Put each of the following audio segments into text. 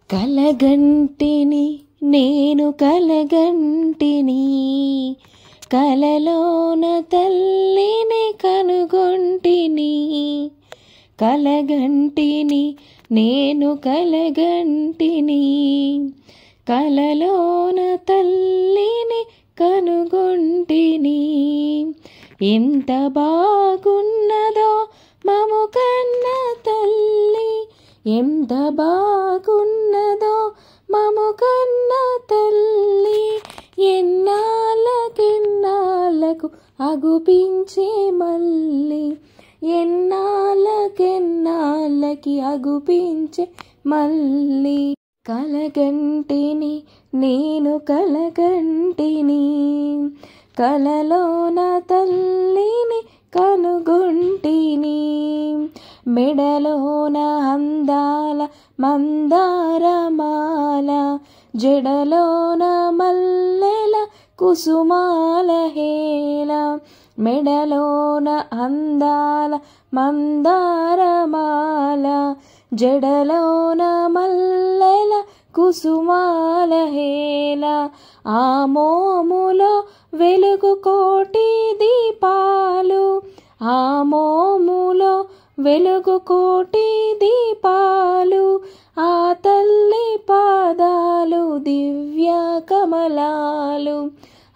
కలగంటిని నేను కలగంటిని కలలోన తల్లిని కనుగొంటిని కలగంటిని నేను కలగంటిని కలలోన తల్లిని కనుగొంటిని ఎంత బాగున్నదో మము కన్న తల్లి ఎంత బాగున్నదో మము కన్న తల్లి ఎన్నాళ్ళకెన్నాళ్ళకు అగుపించే మల్లి ఎన్నాళ్ళకెన్నాళ్ళకి అగుపించే మల్లి కలగంటిని నేను కలగంటిని కలలోన తల్లిని కనుగొంటిని మెడలోన అందాల మందారమాల జడలోన మల్లెల కుసుమాల హేళ మెడలోన అందాల మందారమాల జడలోన మల్లెల కుసుమాల హేళ ఆ మోములో వెలుగు కోటి దీపాలు ఆ మోములో వెలుగు కోటి దీపాలు ఆ తల్లి పాదాలు దివ్య కమలాలు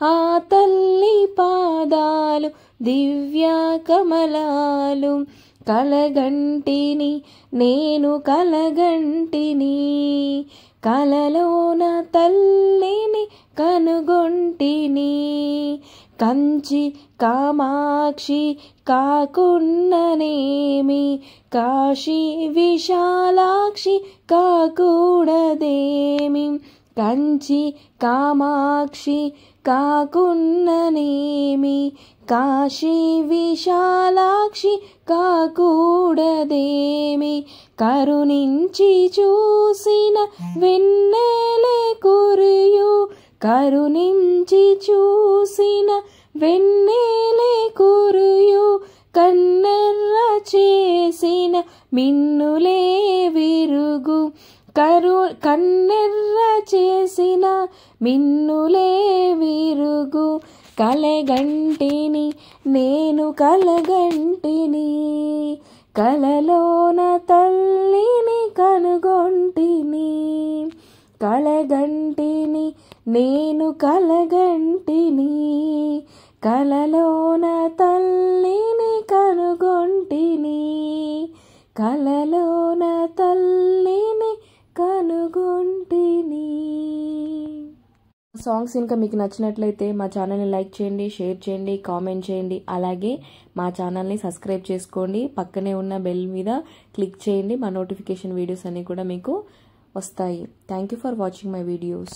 ఆ తల్లి పాదాలు దివ్య కమలాలు కలగంటిని నేను కలగంటిని కలలోన తల్లిని కనుగొంటిని కంచి కామాక్షి కాకున్ననేమి కాశీ విశాలాక్షి కాకూడదేమి కంచి కామాక్షి కాకున్ననేమి కాశీ విశాలాక్షి కాకూడదేమి కరుణించి చూసిన వెన్నెలే కురియు కరుణించి చూసిన వెన్నెలే కురియు కన్నెర్ర చేసిన మిన్నులే విరుగు కన్నెర్ర చేసిన మిన్నులే విరుగు కలగంటిని నేను కలగంటిని కలలోన తల్లిని కనుగొంటిని కలగంటిని నేను కలగంటిని కలలోన తల్లిని కనుగొంటిని కలలోన తల్లిని కనుగొంటిని. సాంగ్స్ ఇంకా మీకు నచ్చినట్లయితే మా ఛానల్ని లైక్ చేయండి, షేర్ చేయండి, కామెంట్ చేయండి. అలాగే మా ఛానల్ని సబ్స్క్రైబ్ చేసుకోండి. పక్కనే ఉన్న బెల్ మీద క్లిక్ చేయండి. మా నోటిఫికేషన్ వీడియోస్ అన్నీ కూడా మీకు వస్తాయి. Thank you for watching my videos.